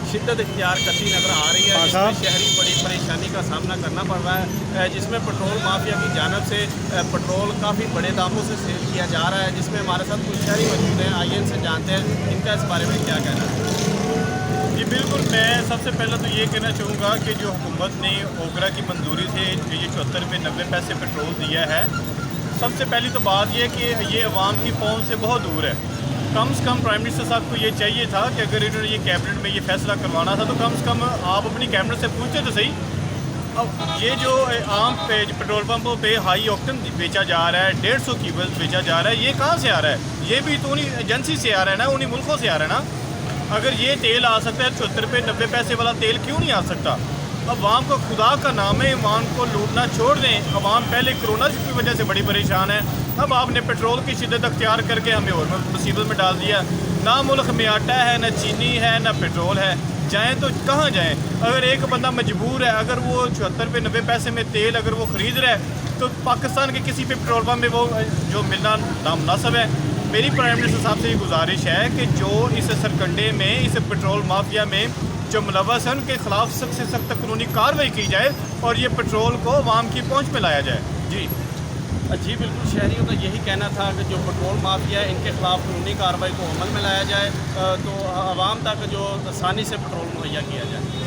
शिद्दत इख्तियार करती नज़र आ रही है, जिसमें शहरी बड़ी परेशानी का सामना करना पड़ रहा है, जिसमें पेट्रोल माफिया की जानब से पेट्रोल काफ़ी बड़े दामों से सेल किया जा रहा है, जिसमें हमारे साथ कुछ शहरी मौजूद हैं। आइए इनसे जानते हैं इनका इस बारे में क्या कहना है। जी बिल्कुल, मैं सबसे पहले तो ये कहना चाहूँगा कि जो हुकूमत ने ओगरा की मंजूरी से ये 74 रुपये 90 पैसे पेट्रोल दिया है, सबसे पहली तो बात यह कि ये अवाम की पहुँच से बहुत दूर है। कम से कम प्राइम मिनिस्टर साहब को ये चाहिए था कि अगर इन्होंने ये कैबिनेट में ये फैसला करवाना था तो कम से कम आप अपनी कैबिनेट से पूछते तो सही। अब ये जो आम पे पेट्रोल पंपों पे हाई ऑक्टेन बेचा जा रहा है, 150 की बेचा जा रहा है, ये कहाँ से आ रहा है? ये भी तो उन्हीं एजेंसी से आ रहा है ना, उन्हीं मुल्कों से आ रहा है ना। अगर ये तेल आ सकता है 74 रुपये 90 पैसे वाला तेल क्यों नहीं आ सकता? अब अवाम को खुदा का नाम है, अवाम को लूटना छोड़ दें। अवाम पहले कोरोना की वजह से बड़ी परेशान है, अब आपने पेट्रोल की शिद्दत अख्तियार करके हमें और मुसीबत में डाल दिया। ना मुल्क में आटा है, ना चीनी है, ना पेट्रोल है, जाएँ तो कहाँ जाएँ? अगर एक बंदा मजबूर है, अगर वो 74 रुपये 90 पैसे में तेल अगर वो ख़रीद रहा है तो पाकिस्तान के किसी भी पेट्रोल पम्प में वो जो मिलना नामुनासिब है। मेरी प्राइम मिनिस्टर साहब से ये गुजारिश है कि जो इस सरकंडे में, इस पेट्रोल माफिया में जो मुलव्वस है, उनके खिलाफ सख्त से सख्त कानूनी कार्रवाई की जाए और ये पेट्रोल को अवाम की पहुँच में लाया जाए। जी जी बिल्कुल, शहरियों का यही कहना था कि जो पेट्रोल माफिया है इनके खिलाफ कानूनी कार्रवाई को अमल में लाया जाए, तो आवाम तक जो आसानी से पेट्रोल मुहैया किया जाए।